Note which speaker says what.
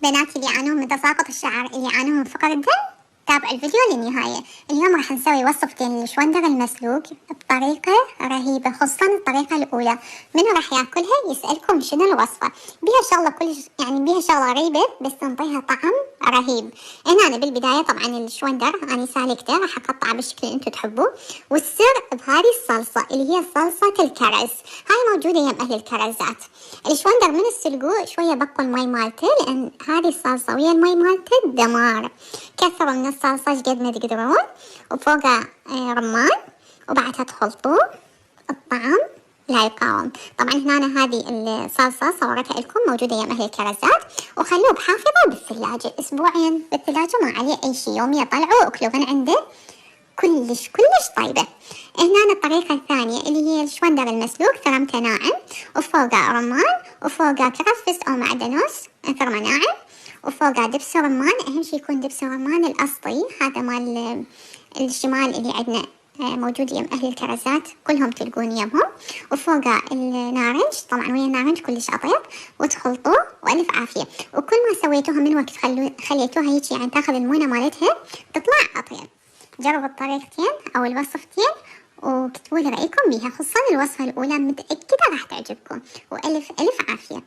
Speaker 1: بناتي اللي يعانون من تساقط الشعر، اللي يعانون من فقر الدم، تابعوا الفيديو للنهاية. اليوم راح نسوي وصفتين للشوندر المسلوق بطريقة رهيبة، خصوصا الطريقة الأولى. منو راح ياكلها يسألكم شنو الوصفة. بيها شغلة يعني بيها شغلة غريبة بس تنطيها طعم رهيب. هنا أنا بالبداية طبعا الشوندر أنا سالكته، راح أقطعه بالشكل اللي انتو تحبوه. والسر بهذه الصلصة اللي هي صلصة الكرز، هاي موجودة يم أهل الكرزات. الشوندر من السلقوه شوية بقوا المي مالته، لأن هذه الصلصة ويا المي مالته دمار. كثروا من الصلصة قد ما تقدرون، وفوقها رمان، وبعدها تخلطوه. الطعم لا يقاوم. طبعا هنا هذه الصلصة صورتها لكم موجودة يم أهل الكرزات. وخلوه بحافظة بالثلاجة أسبوعين بالثلاجة، ما عليه أي شيء. يوم يطلعوا أكلوا من عنده كلش طيبة. هنا الطريقة الثانية اللي هي الشوندر المسلوق، ثرمته ناعم وفوقه رمان، وفوقه كرفس أو معدنوس ثرمه ناعم، وفوقه دبس رمان. أهم شي يكون دبس رمان الأصلي، هذا مال الشمال اللي عندنا موجود يم أهل الكرزات كلهم تلقون يمهم. وفوقه النارنج، طبعا ويا النارنج كلش أطيب. وتخلطوه وألف عافية. وكل ما سويتوها من وقت خليتوها هيك يعني تاخذ المونة مالتها تطلع أطيب. جربوا الطريقتين أو الوصفتين وكتبوا لي رأيكم بيها، خصوصا الوصفة الأولى متأكدة راح تعجبكم. وألف عافية.